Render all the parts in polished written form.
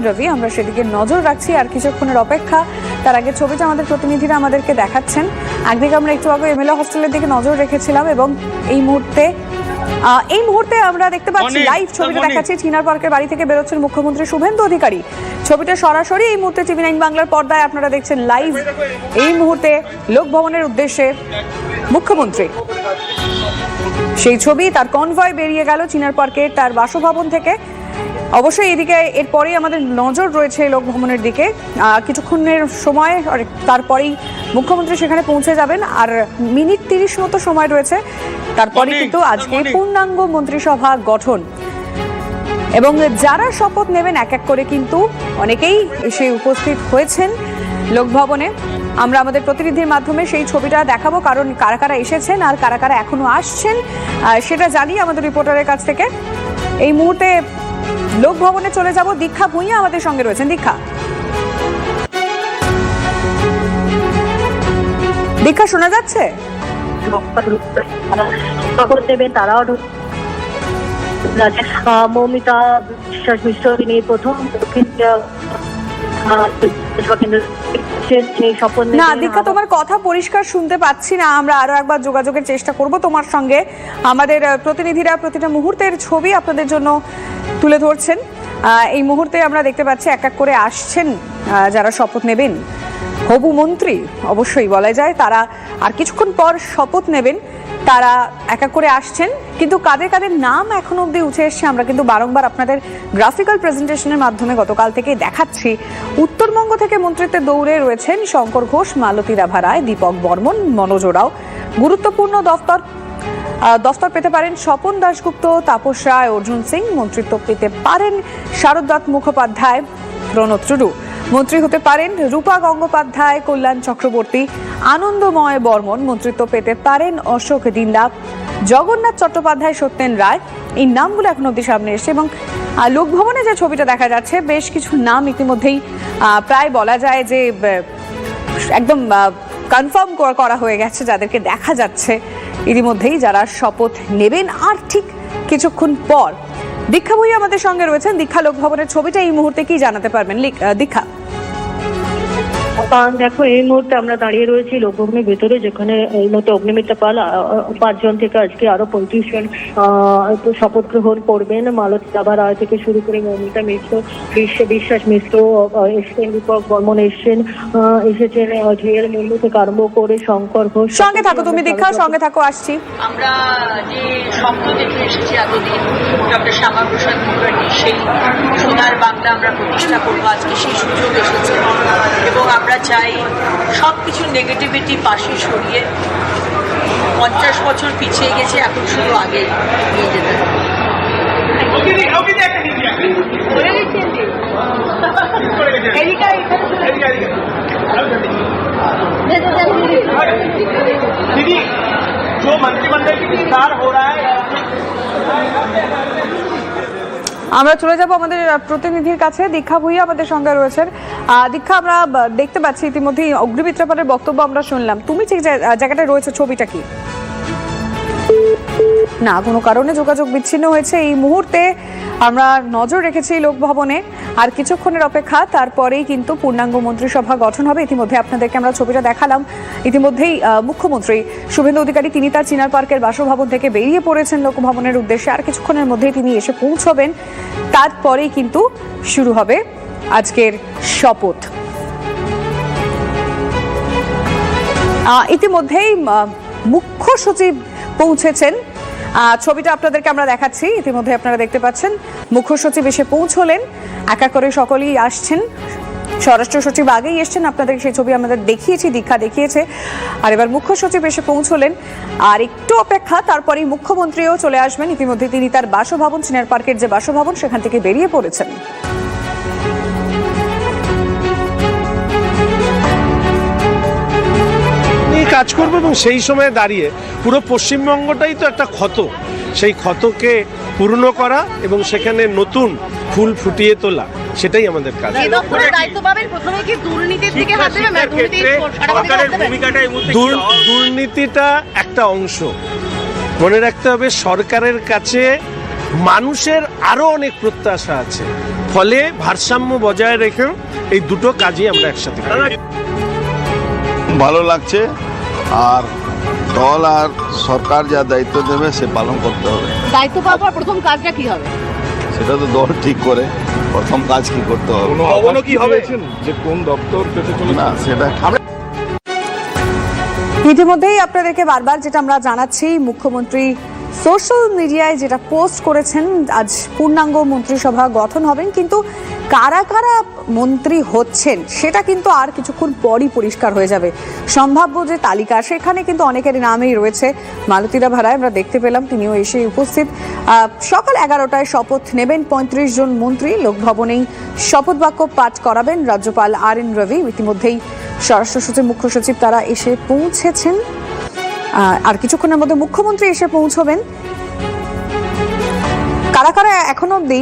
রবি, আমরা সেদিকে নজর রাখছি। আর কিছুক্ষণের অপেক্ষা, তার আগে ছবিটা আমাদের প্রতিনিধিরা আমাদেরকে দেখাচ্ছেন। একদিকে আমরা একটু আগে এমএলএ হস্টেলের দিকে নজর রেখেছিলাম এবং এই মুহূর্তে আমরা দেখতে পাচ্ছি লাইভ ছবিটা দেখাচ্ছি। চিনার পার্কের বাড়ি থেকে বেরোচ্ছেন মুখ্যমন্ত্রী শুভেন্দু অধিকারী। ছবিটা সরাসরি এই মুহূর্তে টিভি 9 বাংলার পর্দায় আপনারা দেখছেন লাইভ। এই মুহূর্তে লোকভবনের উদ্দেশ্যে মুখ্যমন্ত্রী, সেই ছবি, তার কনভয় বেরিয়ে গেল চিনার পার্কের তার বাসভবন থেকে। অবশ্যই এদিকে এরপরেই আমাদের নজর রয়েছে লোকভবনের দিকে। কিছুক্ষণের সময় তারপরেই মুখ্যমন্ত্রী সেখানে পৌঁছে যাবেন। আর মিনিট 30 মতো সময় রয়েছে, তারপরে কিন্তু আজকে পূর্ণাঙ্গ মন্ত্রিসভা গঠন এবং যারা শপথ নেবেন এক এক করে কিন্তু অনেকেই এসে উপস্থিত হয়েছেন লোকভবনে। আমরা আমাদের প্রতিনিধির মাধ্যমে সেই ছবিটা দেখাবো, কারণ কারা কারা এসেছেন আর কারা কারা এখনো আসছেন সেটা জানি আমাদের রিপোর্টারের কাছ থেকে। এই মুহূর্তে লোকভবনে চলে যাব। দীক্ষা ভূঁইয়া আমাদের সঙ্গে রয়েছেন। দীক্ষা, শোনা যাচ্ছে? তারাও মৌমিতা বিশ্বাস মিশ্র, তিনি প্রথম না দীক্ষা, তোমার কথা পরিষ্কার শুনতে পাচ্ছি না। আমরা আরো একবার যোগাযোগের চেষ্টা করব তোমার সঙ্গে। আমাদের প্রতিনিধিরা প্রতিটা মুহূর্তের ছবি আপনাদের জন্য তুলে ধরছেন। এই মুহূর্তে আমরা দেখতে পাচ্ছি এক এক করে আসছেন যারা শপথ নেবেন। হবু মন্ত্রী অবশ্যই বলা যায়, তারা আর কিছুক্ষণ পর শপথ নেবেন। তারা এক এক করে আসছেন, কিন্তু কাদের কাদের নাম এখনো অব্দি উঠে এসছে আমরা কিন্তু বারংবার আপনাদের গ্রাফিক্যাল প্রেজেন্টেশনের মাধ্যমে গতকাল থেকে দেখাচ্ছি। উত্তরবঙ্গ থেকে মন্ত্রিত্বের দৌড়ে রয়েছেন শঙ্কর ঘোষ, মালতী রাভা রায়, দীপক বর্মন, মনোজ ওরাও। গুরুত্বপূর্ণ দফতর পেতে পারেন স্বপন দাশগুপ্ত, তাপস রায়, অর্জুন সিং। মন্ত্রিত্ব পেতে পারেন শারদত্ত মুখোপাধ্যায়, প্রণব টুডু। মন্ত্রী হতে পারেন রূপা গঙ্গোপাধ্যায়, কল্যাণ চক্রবর্তী, আনন্দময় বর্মন। মন্ত্রিত্ব পেতে পারেন অশোক দিন্দা, জগন্নাথ চট্টোপাধ্যায়, সত্যেন রায়। এই নামগুলো এখন অব্দি সামনে এসছে এবং লোকভবনে যে ছবিটা দেখা যাচ্ছে বেশ কিছু নাম ইতিমধ্যেই প্রায় বলা যায় যে একদম কনফার্ম করা হয়ে গেছে, যাদেরকে দেখা যাচ্ছে ইতিমধ্যেই যারা শপথ নেবেন আর ঠিক কিছুক্ষণ পর। দীক্ষা ভূঁইয়া আমাদের সঙ্গে রয়েছেন। দীক্ষা, লোকভবনের ছবিটা এই মুহূর্তে কি জানাতে পারবেন? দীক্ষা, দেখো এই মুহূর্তে আমরা দাঁড়িয়ে রয়েছি লোকভবনের ভেতরে, যেখানে এই মুহূর্তে অগ্নিমিত্রা পাল 5 জন থেকে আজকে আরো 35 জন শপথ গ্রহণ করবেন। মালতী রাভা রায় থেকে শুরু করে মৌমিতা মিশ্র, বিশ্বাস মিশ্র এসছেন, দীপক বর্মন এসছেন, এসেছেন ঝিয়ের মুন্ডু থেকে আরম্ভ করে শঙ্কর ঘোষ। সঙ্গে থাকো তুমি দীক্ষা, সঙ্গে থাকো, আসছি। আমরা যে স্বপ্ন দেখে এসেছি এতদিন, ডক্টর শ্যামাপ্রসাদ মুখার্জি, সেই সোনার বাংলা আমরা প্রতিষ্ঠা করবো, আজকে সেই সুযোগ এসেছে এবং আমরা চাই সব কিছু নেগেটিভিটি পাশে সরিয়ে 50 বছর পিছিয়ে গেছে, এখন শুধু আগে নিয়ে যেতে হবে। दीदी जो मंत्रिमंडल की विस्तार हो रहा है, আমরা চলে যাব আমাদের প্রতিনিধির কাছে। দীক্ষা ভূঁইয়া আমাদের সঙ্গে রয়েছেন। দীক্ষা, আমরা দেখতে পাচ্ছি ইতিমধ্যেই অগ্নিমিত্রা পালের বক্তব্য আমরা শুনলাম। তুমি ঠিক জায়গাটায় রয়েছে, ছবিটা কি? না, কোনো কারণে যোগাযোগ বিচ্ছিন্ন হয়েছে। এই মুহূর্তে আমরা নজর রেখেছি লোকভবনে, আর কিছুক্ষণের অপেক্ষা, তারপরেই কিন্তু পূর্ণাঙ্গ মন্ত্রিসভা গঠন হবে। ইতিমধ্যে আপনাদেরকে আমরা ছবিটা দেখালাম। ইতিমধ্যেই মুখ্যমন্ত্রী শুভেন্দু অধিকারী তিনি তার চিনার পার্কের বাসভবন থেকে বেরিয়ে পড়েছেন লোকভবনের উদ্দেশ্যে। আর কিছুক্ষণের মধ্যেই তিনি এসে পৌঁছবেন, তারপরেই কিন্তু শুরু হবে আজকের শপথ। ইতিমধ্যেই মুখ্য সচিব পৌঁছেছেন। ছবিটা আপনাদেরকে আমরা দেখাচ্ছি। ইতিমধ্যে আপনারা দেখতে পাচ্ছেন মুখ্য সচিব এসে পৌঁছলেন, এক এক করে সকলেই আসছেন। স্বরাষ্ট্র সচিব আগেই এসছেন, আপনাদের সেই ছবি আমাদের দেখিয়েছি, দীক্ষা দেখিয়েছে। আর এবার মুখ্য সচিব এসে পৌঁছলেন, আর একটু অপেক্ষা, তারপরেই মুখ্যমন্ত্রীও চলে আসবেন। ইতিমধ্যে তিনি তার বাসভবন, চিনার পার্কের যে বাসভবন, সেখান থেকে বেরিয়ে পড়েছেন। কাজ করবো এবং সেই সময় দাঁড়িয়ে পুরো পশ্চিমবঙ্গটাই তো একটা ক্ষত, সেই ক্ষতকে পূর্ণ করা এবং সেখানে নতুন ফুল ফুটিয়ে তোলা, সেটাই আমাদের কাজ। দুর্নীতিটা একটা অংশ, মনে রাখতে হবে সরকারের কাছে মানুষের আরো অনেক প্রত্যাশা আছে, ফলে ভারসাম্য বজায় রেখে এই দুটো কাজই আমরা একসাথে করি। ভালো লাগছে, আর দল আর সরকার যা দায়িত্ব দেবে সে পালন করতে হবে। দায়িত্ব পাওয়ার পর প্রথম কাজটা কি হবে? সেটা তো দল ঠিক করে প্রথম কাজ কি করতে হবে। কি হবে যে কোন দপ্তর পেতে চলে না সেটা ইতিমধ্যেই আপনাদেরকে বারবার যেটা আমরা জানাচ্ছি, মুখ্যমন্ত্রী সোশ্যাল মিডিয়ায় যেটা পোস্ট করেছেন, আজ পূর্ণাঙ্গ মন্ত্রিসভা গঠন হবেন, কিন্তু কারা কারা মন্ত্রী হচ্ছেন সেটা কিন্তু আর কিছুক্ষণ পরই পরিষ্কার হয়ে যাবে। সম্ভাব্য যে তালিকা সেখানে কিন্তু অনেকের নামই রয়েছে। মালতীরা ভাড়ায় আমরা দেখতে পেলাম, তিনিও এসে উপস্থিত। সকাল 11টায় শপথ নেবেন 35 জন মন্ত্রী। লোকভবনেই শপথ বাক্য পাঠ করাবেন রাজ্যপাল RN রবি। ইতিমধ্যেই স্বরাষ্ট্র সচিব, মুখ্য সচিব তারা এসে পৌঁছেছেন। আর কিছুক্ষণের মধ্যে মুখ্যমন্ত্রী এসে পৌঁছবেন। কারা কারা এখনো অব্দি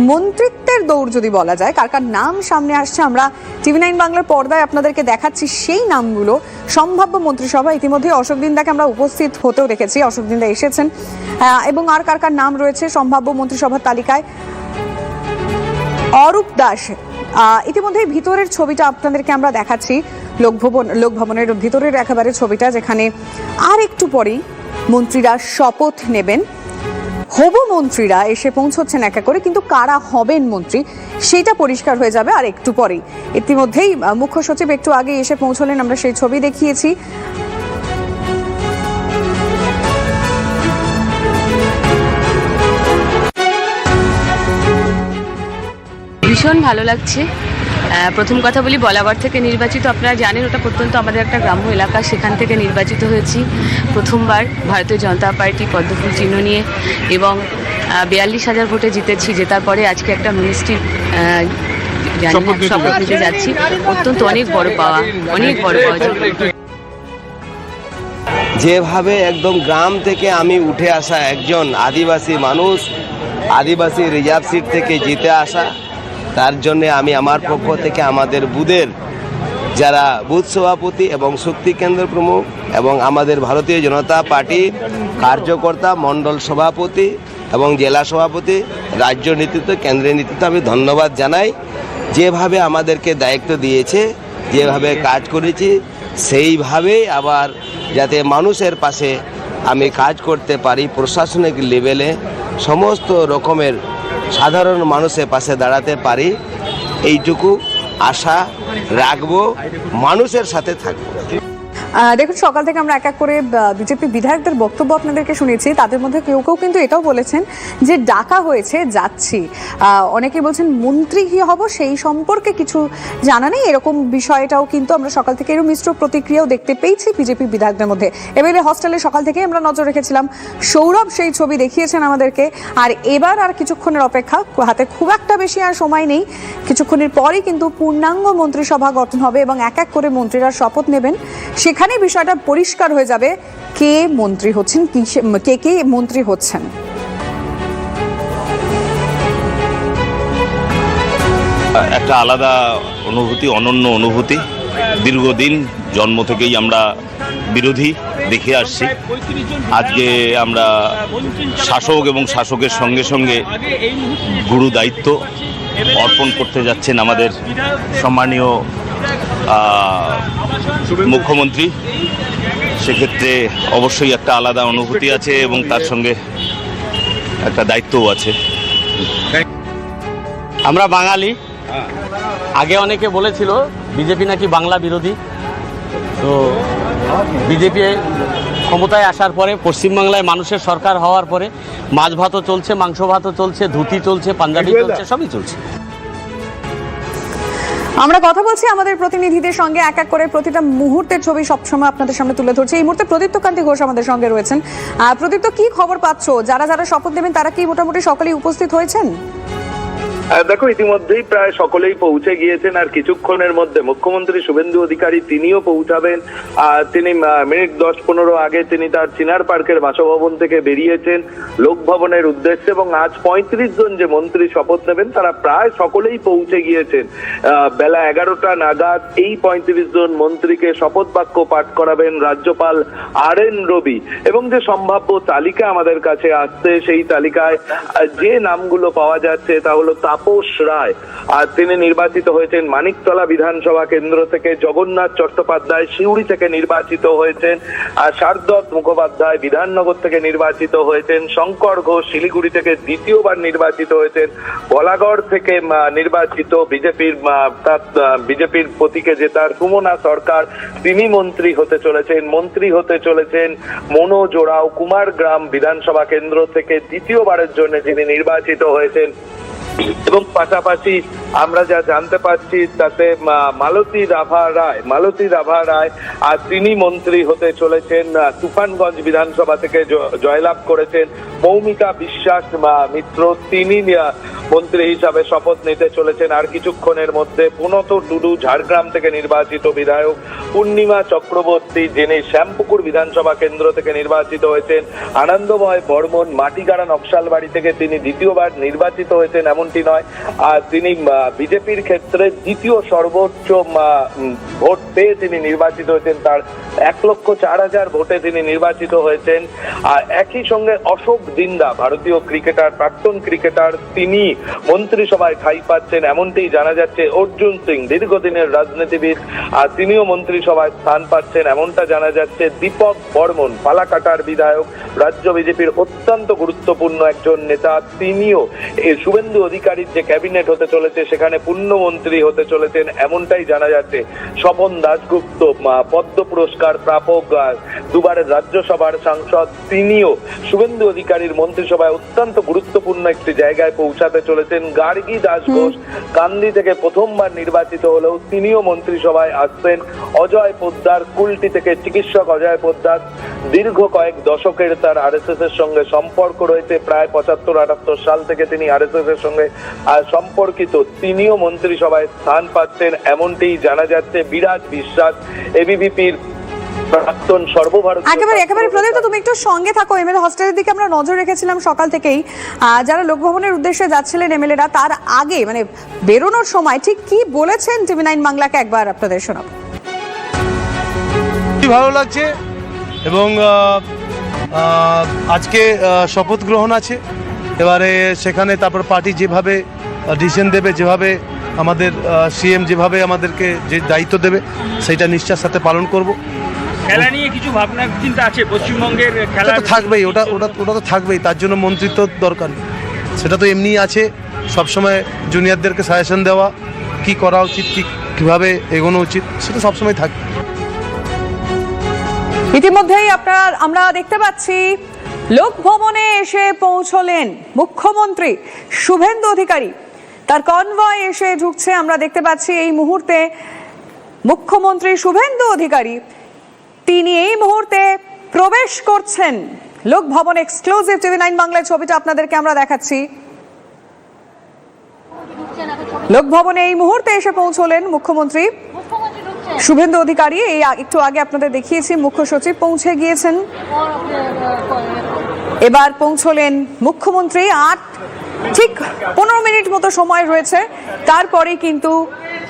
মন্ত্রিত্বের দৌড় যদি বলা যায়, কার কার নাম সামনে আসছে, আমরা TV9 বাংলার পর্দায় আপনাদেরকে দেখাচ্ছি সেই নামগুলো। সম্ভাব্য মন্ত্রিসভা ইতিমধ্যে অশোক দিনদাকে আমরা উপস্থিত হতেও দেখেছি, অশোক দিনদা এসেছেন। এবং আর কার কার নাম রয়েছে সম্ভাব্য মন্ত্রিসভার তালিকায়, অরূপ দাস। ইতিমধ্যে ভিতরের ছবিটা আপনাদেরকে আমরা দেখাচ্ছি, লোকভবনের ভিতরের একেবারে ছবিটা, যেখানে আর একটু পরেই মন্ত্রীরা শপথ নেবেন। হবু মন্ত্রীরা এসে পৌঁছচ্ছেন একা করে, কিন্তু কারা হবেন মন্ত্রী সেটা পরিষ্কার হয়ে যাবে আর একটু পরেই। ইতিমধ্যেই মুখ্য সচিব একটু আগে এসে পৌঁছলেন, আমরা সেই ছবি দেখিয়েছি। ভীষণ ভালো লাগছে। প্রথম কথা বলি, বলাগড় থেকে নির্বাচিত, আপনারা জানেন ওটা প্রত্যন্ত আমাদের একটা গ্রাম্য এলাকা, সেখান থেকে নির্বাচিত হয়েছি প্রথমবার ভারতীয় জনতা পার্টি পদ্মফুল চিহ্ন নিয়ে, এবং 42,000 ভোটে জিতেছি। জেতার পরে আজকে একটা মিনিস্ট্রি শপথ নিতে যাচ্ছি। অত্যন্ত অনেক বড় পাওয়া, অনেক বড় পাওয়া। যেভাবে একদম গ্রাম থেকে আমি উঠে আসা একজন আদিবাসী মানুষ, আদিবাসী রিজার্ভ সিট থেকে জিতে আসা, তার জন্য আমি আমার পক্ষ থেকে আমাদের বুথের যারা বুথ সভাপতি এবং শক্তি কেন্দ্র প্রমুখ এবং আমাদের ভারতীয় জনতা পার্টির কার্যকর্তা, মণ্ডল সভাপতি এবং জেলা সভাপতি, রাজ্য নেতৃত্ব, কেন্দ্রীয় নেতৃত্ব আমি ধন্যবাদ জানাই। যেভাবে আমাদেরকে দায়িত্ব দিয়েছে, যেভাবে কাজ করেছি, সেইভাবেই আবার যাতে মানুষের পাশে আমি কাজ করতে পারি, প্রশাসনিক লেভেলে সমস্ত রকমের সাধারণ মানুষের পাশে দাঁড়াতে পারি, এইটুকু আশা রাখবো, মানুষের সাথে থাকবো। দেখুন, সকাল থেকে আমরা এক এক করে বিজেপি বিধায়কদের বক্তব্য আপনাদেরকে শুনেছি। তাদের মধ্যে কেউ কেউ কিন্তু এটাও বলেছেন যে ডাকা হয়েছে, যাচ্ছি। অনেকে বলছেন মন্ত্রী কি হব সেই সম্পর্কে কিছু জানা নেই, এরকম বিষয়টাও কিন্তু আমরা সকাল থেকে এরকম মিশ্র প্রতিক্রিয়াও দেখতে পেয়েছি বিজেপি বিধায়কদের মধ্যে। এবারে হস্টেলে সকাল থেকে আমরা নজর রেখেছিলাম, সৌরভ সেই ছবি দেখিয়েছেন আমাদেরকে। আর এবার আর কিছুক্ষণের অপেক্ষা, হাতে খুব একটা বেশি আর সময় নেই। কিছুক্ষণের পরেই কিন্তু পূর্ণাঙ্গ মন্ত্রিসভা গঠন হবে এবং এক এক করে মন্ত্রীরা শপথ নেবেন। সেখানে বিষয়টা পরিষ্কার হয়ে যাবে কে মন্ত্রী হচ্ছেন, কে কে মন্ত্রী হচ্ছেন। একটা আলাদা অনুভূতি, অনন্য অনুভূতি। দীর্ঘদিন জন্ম থেকেই আমরা বিরোধী দেখে আসছি। আজকে আমরা শাসক এবং শাসকের সঙ্গে সঙ্গে গুরু দায়িত্ব অর্পণ করতে যাচ্ছেন আমাদের সম্মানীয় মুখ্যমন্ত্রী। সেক্ষেত্রে অবশ্যই একটা আলাদা অনুভূতি আছে এবং তার সঙ্গে একটা দায়িত্বও আছে। আমরা বাঙালি, আগে অনেকে বলেছিল বিজেপি নাকি বাংলা বিরোধী, তো বিজেপি ক্ষমতায় আসার পরে পশ্চিমবাংলায় মানুষের সরকার হওয়ার পরে মাছ ভাতও চলছে, মাংস ভাতও চলছে, ধুতি চলছে, পাঞ্জাবি চলছে, সবই চলছে। আমরা কথা বলছি আমাদের প্রতিনিধিদের সঙ্গে, এক এক করে প্রতিটা মুহূর্তের ছবি সবসময় আপনাদের সামনে তুলে ধরছে। এই মুহূর্তে প্রদীপ্ত কান্তি ঘোষ আমাদের সঙ্গে রয়েছেন। প্রদীপ্ত, কি খবর পাচ্ছ? যারা যারা শপথ নেবেন তারা কি মোটামুটি সকালেই উপস্থিত হয়েছেন? দেখো, ইতিমধ্যেই প্রায় সকলেই পৌঁছে গিয়েছেন, আর কিছুক্ষণের মধ্যে মুখ্যমন্ত্রী শুভেন্দু অধিকারী তিনিও পৌঁছাবেন। তিনি মিনিট 10-15 আগে তিনি তার চিনার পার্কের বাসভবন থেকে বেরিয়েছেন লোকভবনের উদ্দেশ্যে, এবং আজ 35 জন যে মন্ত্রী শপথ নেবেন তারা প্রায় সকলেই পৌঁছে গিয়েছেন। বেলা 11টা নাগাদ এই 35 জন মন্ত্রীকে শপথ বাক্য পাঠ করাবেন রাজ্যপাল RN রবি, এবং যে সম্ভাব্য তালিকা আমাদের কাছে আসছে সেই তালিকায় যে নামগুলো পাওয়া যাচ্ছে তা হলো তাপস রায়, আর তিনি নির্বাচিত হয়েছেন মানিকতলা বিধানসভা কেন্দ্র থেকে, জগন্নাথ চট্টোপাধ্যায় সিউড়ি থেকে নির্বাচিত হয়েছেন, আর শারদত্ত মুখোপাধ্যায় বিধাননগর থেকে নির্বাচিত হয়েছেন, শঙ্কর ঘোষ শিলিগুড়ি থেকে দ্বিতীয়বার নির্বাচিত হয়েছেন, বলাগড় থেকে নির্বাচিত বিজেপির প্রতীকে জেতার সুমনা সরকার তিনি মন্ত্রী হতে চলেছেন মনোজ ওরাও কুমারগ্রাম বিধানসভা কেন্দ্র থেকে দ্বিতীয়বারের জন্য যিনি নির্বাচিত হয়েছেন, এবং পাশাপাশি আমরা যা জানতে পারছি তাতে মালতী রাভা রায় আর তিনি মন্ত্রী হতে চলেছেন, তুফানগঞ্জ বিধানসভা থেকে জয়লাভ করেছেন, মৌমিতা বিশ্বাস মিত্র তিনি মন্ত্রী হিসাবে শপথ নিতে চলেছেন আর কিছুক্ষণের মধ্যে। পুনত টুডু ঝাড়গ্রাম থেকে নির্বাচিত বিধায়ক, পূর্ণিমা চক্রবর্তী যিনি শ্যামপুকুর বিধানসভা কেন্দ্র থেকে নির্বাচিত হয়েছেন, আনন্দময় বর্মন মাটিগাড়া নকশালবাড়ি থেকে তিনি দ্বিতীয়বার নির্বাচিত হয়েছেন এমনটি নয়, আর তিনি বিজেপির ক্ষেত্রে দ্বিতীয় সর্বোচ্চ ভোট পেয়ে তিনি নির্বাচিত হয়েছেন, তার 1,04,000 ভোটে তিনি নির্বাচিত হয়েছেন। আর একই সঙ্গে অশোক দিন্দা ভারতীয় ক্রিকেটার, প্রাক্তন ক্রিকেটার, তিনি মন্ত্রিসভায় ঠাঁই পাচ্ছেন এমনটি জানা যাচ্ছে। অর্জুন সিং দীর্ঘদিনের রাজনীতিবিদ, আর তিনিও মন্ত্রিসভায় স্থান পাচ্ছেন এমনটা জানা যাচ্ছে। দীপক বর্মন পালাকাটার বিধায়ক, রাজ্য বিজেপির অত্যন্ত গুরুত্বপূর্ণ একজন নেতা, তিনিও শুভেন্দু অধিকারীর যে ক্যাবিনেট হতে চলেছে সেখানে পূর্ণমন্ত্রী হতে চলেছেন এমনটাই জানা যাচ্ছে। স্বপন দাশগুপ্ত পদ্ম পুরস্কার প্রাপক, দুবারের রাজ্যসভার সাংসদ, তিনিও শুভেন্দু অধিকারীর মন্ত্রিসভায় অত্যন্ত গুরুত্বপূর্ণ একটি জায়গায় পৌঁছাতে চলেছেন। গার্গী দাস ঘোষ কান্দি থেকে প্রথমবার নির্বাচিত হলেও তিনিও মন্ত্রিসভায় আসছেন। অজয় পোদ্দার কুলটি থেকে চিকিৎসক অজয় পোদ্দার, দীর্ঘ কয়েক দশকের তার RSS এর সঙ্গে সম্পর্ক রয়েছে, প্রায় 75-78 সাল থেকে তিনি RSS এর সঙ্গে সম্পর্কিত, তিনিও মন্ত্রিসভায় স্থান পাচ্ছেন এমনটি জানা যাচ্ছে। বিরাজ বিশ্বাস ABVPর প্রাক্তন সর্বভারতীয় একেবারে প্রদীপ, তুমি একটু সঙ্গে থাকো। MLA হস্টেলের দিকে আমরা নজর রেখেছিলাম সকাল থেকেই, যারা লোকভবনের উদ্দেশ্যে যাচ্ছিলেন MLA-রা, তার আগে মানে বেরোনোর সময় ঠিক কি বলেছেন TV9 বাংলাকে একবার আপনাদের শোনাবো। ভালো লাগছে, এবং আজকে শপথ গ্রহণ আছে, এবারে সেখানে তারপর পার্টি যেভাবে ডিসিশন দেবে, যেভাবে আমাদের CM যেভাবে আমাদেরকে যে দায়িত্ব দেবে সেইটা নিষ্ঠার সাথে পালন করব। খেলা নিয়ে কিছু ভাবনা চিন্তা আছে পশ্চিমবঙ্গের খেলা তো থাকবেই, ওটা তো থাকবেই, তার জন্য মন্ত্রিত্ব দরকার নেই, সেটা তো এমনিই আছে। সবসময় জুনিয়রদেরকে সাজেশন দেওয়া, কি করা উচিত, কীভাবে এগোনো উচিত, সেটা সবসময় থাকবে। ইতিমধ্যেই আমরা দেখতে পাচ্ছি লোকভবনে এসে পৌঁছলেন মুখ্যমন্ত্রী শুভেন্দু অধিকারী, তার কনভয় এসে ঢুকছে। আমরা দেখতে পাচ্ছি এই মুহূর্তে মুখ্যমন্ত্রী শুভেন্দু অধিকারী তিনি এই মুহূর্তে প্রবেশ করছেন লোকভবন। এক্সক্লুসিভ TV9 বাংলায় ছবিটা আপনাদেরকে আমরা দেখাচ্ছি। লোকভবনে এই মুহূর্তে এসে পৌঁছলেন মুখ্যমন্ত্রী শুভেন্দু অধিকারী। এই একটু আগে আপনাদের দেখিয়েছি মুখ্য সচিব পৌঁছে গিয়েছেন, এবার পৌঁছলেন মুখ্যমন্ত্রী। আর ঠিক 15 মিনিট মতো সময় রয়েছে, তারপরে কিন্তু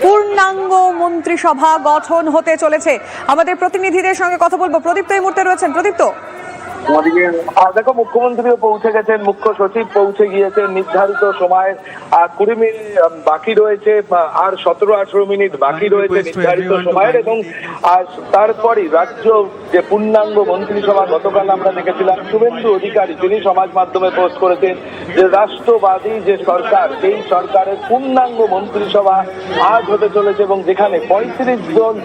পূর্ণাঙ্গ মন্ত্রিসভা গঠন হতে চলেছে। আমাদের প্রতিনিধিদের সঙ্গে কথা বলবো। প্রদীপ্ত এই মুহূর্তে রয়েছেন। প্রদীপ্ত, দেখো, মুখ্যমন্ত্রীও পৌঁছে গেছেন, মুখ্য সচিব পৌঁছে গিয়েছেন। নির্ধারিত সময়ের 20 মিনিট বাকি রয়েছে, আর 17-18 মিনিট বাকি রয়েছে নির্ধারিত সময়ের, এবং তারপরই রাজ্য যে পূর্ণাঙ্গ মন্ত্রিসভা, গতকাল আমরা দেখেছিলাম শুভেন্দু অধিকারী তিনি সমাজ মাধ্যমে পোস্ট করেছেন যে রাষ্ট্রবাদী যে সরকার, সেই সরকারের পূর্ণাঙ্গ মন্ত্রিসভা আজ হতে চলেছে, এবং যেখানে 35 জন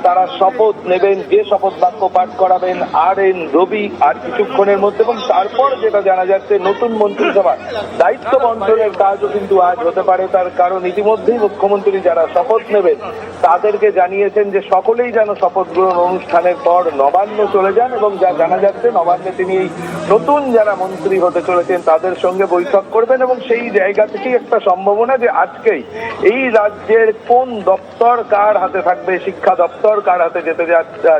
তারা শপথ নেবেন, যে শপথ বাক্য পাঠ করাবেন RN রবি। আর কিছুক্ষণের মধ্যে। এবং তারপর যেটা জানা যাচ্ছে, নতুন মন্ত্রিসভা দায়িত্ব বন্টনের কাজও কিন্তু আজ হতে পারে। তার কারণ ইতিমধ্যেই মুখ্যমন্ত্রী যারা শপথ নেবেন তাদেরকে জানিয়েছেন যে সকলেই যেন শপথ গ্রহণ অনুষ্ঠানের পর নবান্ন চলে যান, এবং যা জানা যাচ্ছে নবান্নে তিনি এই নতুন যারা মন্ত্রী হতে চলেছেন তাদের সঙ্গে বৈঠক করবেন। এবং সেই জায়গা থেকেই একটা সম্ভাবনা যে আজকেই এই রাজ্যের কোন দপ্তর কার হাতে থাকবে, শিক্ষা দপ্তর কার হাতে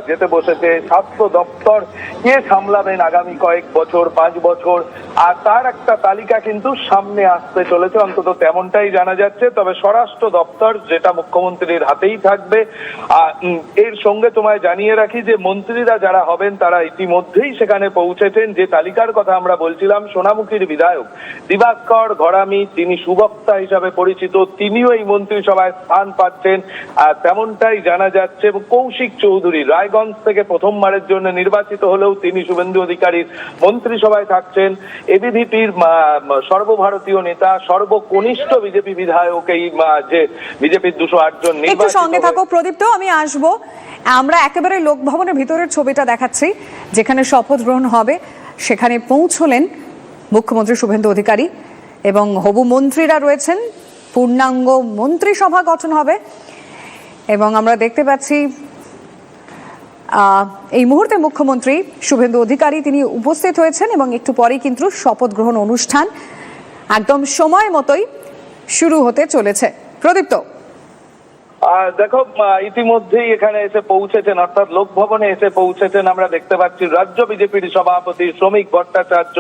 যেতে বসেছে, স্বাস্থ্য দপ্তর কে সামলাবেন আগামী কয়েক বছর, 5 বছর, আর তার একটা তালিকা কিন্তু সামনে আসতে চলেছে, অন্তত তেমনটাই জানা যাচ্ছে। তবে স্বরাষ্ট্র দপ্তর যেটা মুখ্যমন্ত্রীর হাতেই থাকবে। এর সঙ্গে তোমায় জানিয়ে রাখি যে মন্ত্রীরা যারা হবেন তারা ইতিমধ্যেই সেখানে পৌঁছেছেন। যে তালিকার কথা আমরা বলছিলাম, সোনামুখীর বিধায়ক দিবাকর ঘরামি, তিনি সুবক্তা হিসাবে পরিচিত, তিনিও এই মন্ত্রিসভায় স্থান পাচ্ছেন তেমনটাই জানা যাচ্ছে। এবং কৌশিক চৌধুরী রায়গঞ্জ থেকে প্রথমবারের জন্য নির্বাচিত হলেও তিনি শুভেন্দু অধিকারীর মন্ত্রিসভায় থাকছেন। এবিভিপির সর্বভারতীয় নেতা, সর্বকনিষ্ঠ বিজেপি বিধায়ক, এই যে বিজেপির 208 জন একটু সঙ্গে থাকো প্রদীপ্ত, আমি আসবো। আমরা একেবারে লোকভবনের ভিতরের ছবিটা দেখাচ্ছি যেখানে শপথ গ্রহণ হবে। সেখানে পৌঁছলেন মুখ্যমন্ত্রী শুভেন্দু অধিকারী এবং হবু মন্ত্রীরা রয়েছেন। পূর্ণাঙ্গ মন্ত্রিসভা গঠন হবে এবং আমরা দেখতে পাচ্ছি এই মুহূর্তে মুখ্যমন্ত্রী শুভেন্দু অধিকারী তিনি উপস্থিত হয়েছেন এবং একটু পরেই কিন্তু শপথ গ্রহণ অনুষ্ঠান একদম সময় মতোই শুরু হতে চলেছে। প্রদীপ্ত, দেখো ইতিমধ্যেই এখানে এসে পৌঁছেছেন, অর্থাৎ লোকভবনে এসে পৌঁছেছেন। আমরা দেখতে পাচ্ছি রাজ্য বিজেপির সভাপতি শ্রমিক ভট্টাচার্য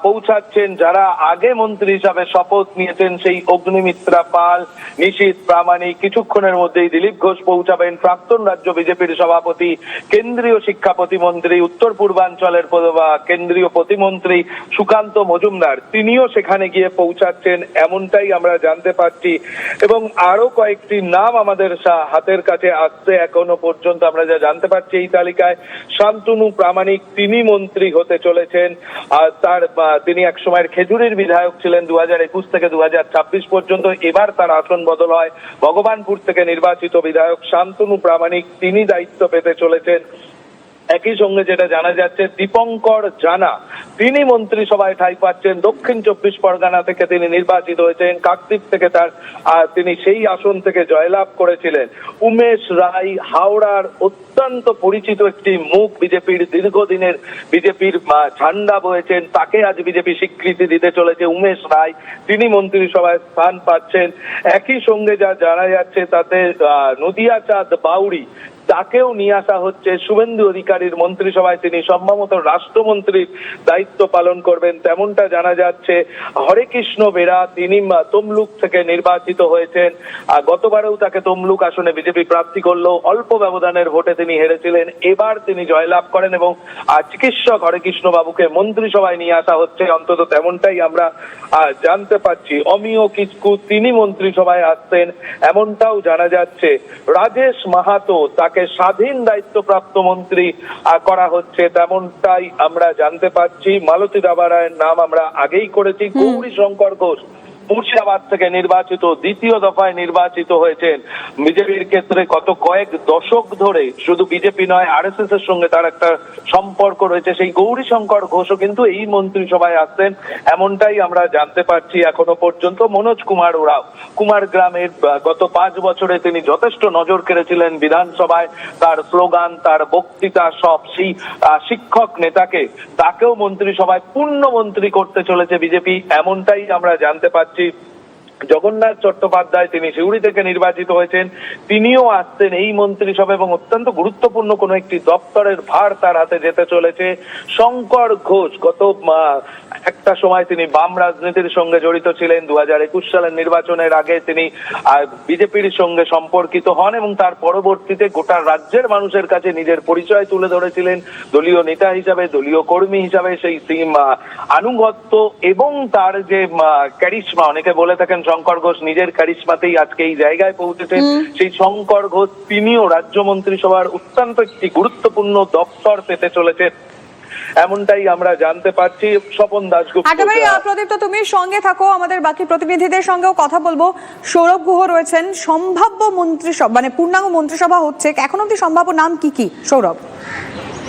পৌঁছাচ্ছেন। যারা আগে মন্ত্রী হিসাবে শপথ নিয়েছেন সেই অগ্নিমিত্রা পাল, নিশীথ প্রামাণিক, কিছুক্ষণের মধ্যেই দিলীপ ঘোষ পৌঁছাবেন। প্রাক্তন রাজ্য বিজেপির সভাপতি, কেন্দ্রীয় শিক্ষা প্রতিমন্ত্রী, উত্তর পূর্বাঞ্চলের কেন্দ্রীয় প্রতিমন্ত্রী সুকান্ত মজুমদার, তিনিও সেখানে গিয়ে পৌঁছাচ্ছেন এমনটাই আমরা জানতে পারছি। এবং আরো কয়েকটি নাম আমাদের হাতের কাছে আসছে এখনো পর্যন্ত। আমরা যা জানতে পারছি এই তালিকায় শান্তনু প্রামাণিক, তিনি মন্ত্রী হতে চলেছেন। আর তিনি এক সময়ের খেজুরির বিধায়ক ছিলেন 2021 থেকে 2026 পর্যন্ত। এবার তার আসন বদল হয়, ভগবানপুর থেকে নির্বাচিত বিধায়ক শান্তনু প্রামাণিক তিনি দায়িত্ব পেতে চলেছেন। একই সঙ্গে যেটা জানা যাচ্ছে দীপঙ্কর জানা, তিনি মন্ত্রিসভায় ঠাঁই পাচ্ছেন। দক্ষিণ 24 পরগনা থেকে তিনি নির্বাচিত হয়েছেন। কাকদ্বীপ থেকে তিনি সেই আসন থেকে জয়লাভ করেছিলেন। উমেশ রায়, হাওড়ার অত্যন্ত পরিচিত একটি মুখ, বিজেপির দীর্ঘদিনের বিজেপির ঝান্ডা বয়েছেন, তাকে আজ বিজেপি স্বীকৃতি দিতে চলেছে। উমেশ রায় তিনি মন্ত্রিসভায় স্থান পাচ্ছেন। একই সঙ্গে যা জানা যাচ্ছে তাতে নদিয়া চাঁদ বাউরি, তাকেও নিয়ে আসা হচ্ছে শুভেন্দু অধিকারীর মন্ত্রিসভায়। তিনি সম্ভবত রাষ্ট্রমন্ত্রীর দায়িত্ব পালন করবেন তেমনটা জানা যাচ্ছে। হরেকৃষ্ণ বেরা, তিনি তমলুক থেকে নির্বাচিত হয়েছেন। গতবারেও তাকে তমলুক আসনে বিজেপি প্রার্থী করলেও অল্প ব্যবধানের ভোটে তিনি হেরেছিলেন। এবার তিনি জয়লাভ করেন এবং চিকিৎসক হরেকৃষ্ণ বাবুকে মন্ত্রিসভায় নিয়ে আসা হচ্ছে, অন্তত তেমনটাই আমরা জানতে পারছি। অমিয় কিচকু, তিনি মন্ত্রিসভায় আসছেন এমনটাও জানা যাচ্ছে। রাজেশ মাহাতো, তাকে স্বাধীন দায়িত্বপ্রাপ্ত মন্ত্রী করা হচ্ছে তেমনটাই আমরা জানতে পারছি। মালতী দাবারায়ের নাম আমরা আগেই করেছি। গৌরী শঙ্কর ঘোষ মুর্শিদাবাদ থেকে নির্বাচিত, দ্বিতীয় দফায় নির্বাচিত হয়েছেন। বিজেপির ক্ষেত্রে গত কয়েক দশক ধরে শুধু বিজেপি নয় আরএসএস এর সঙ্গে তার একটা সম্পর্ক রয়েছে। সেই গৌরী শঙ্কর ঘোষও কিন্তু এই মন্ত্রিসভায় আসছেন এমনটাই আমরা জানতে পারছি এখনো পর্যন্ত। মনোজ কুমার ওরাও, কুমার গ্রামের গত 5 বছরে তিনি যথেষ্ট নজর কেড়েছিলেন বিধানসভায়, তার স্লোগান, তার বক্তৃতা সব। সেই শিক্ষক নেতাকে, তাকেও মন্ত্রিসভায় পূর্ণ মন্ত্রী করতে চলেছে বিজেপি এমনটাই আমরা জানতে পারছি। জগন্নাথ চট্টোপাধ্যায়, তিনি সিউড়ি থেকে নির্বাচিত হয়েছেন, তিনিও আসছেন এই মন্ত্রিসভা এবং অত্যন্ত গুরুত্বপূর্ণ কোন একটি দপ্তরের ভার তার হাতে যেতে চলেছে। শঙ্কর ঘোষ, গত একটা সময় তিনি বাম রাজনীতির সঙ্গে জড়িত ছিলেন। 2021 সালের নির্বাচনের আগে তিনি বিজেপির সঙ্গে সম্পর্কিত হন এবং তার পরবর্তীতে গোটা রাজ্যের মানুষের কাছে নিজের পরিচয় তুলে ধরেছিলেন দলীয় নেতা হিসাবে, দলীয় কর্মী হিসাবে। সেই আনুগত্য এবং তার যে ক্যারিশমা, অনেকে বলে থাকেন শঙ্কর ঘোষ নিজের ক্যারিশমাতেই আজকে এই জায়গায় পৌঁছেছেন। সেই শঙ্কর ঘোষ তিনিও রাজ্য মন্ত্রিসভার অত্যন্ত একটি গুরুত্বপূর্ণ দপ্তর পেতে চলেছেন এমনটাই আমরা জানতে পারছি। স্বপন দাশগুপ্ত, একেবারে প্রদীপ্ত তুমি সঙ্গে থাকো, আমাদের বাকি প্রতিনিধিদের সঙ্গেও কথা বলবো। সৌরভ গুহ রয়েছেন। সম্ভাব্য মন্ত্রিসভা মানে পূর্ণাঙ্গ মন্ত্রিসভা হচ্ছে, এখন অব্দি সম্ভাব্য নাম কি কি সৌরভ?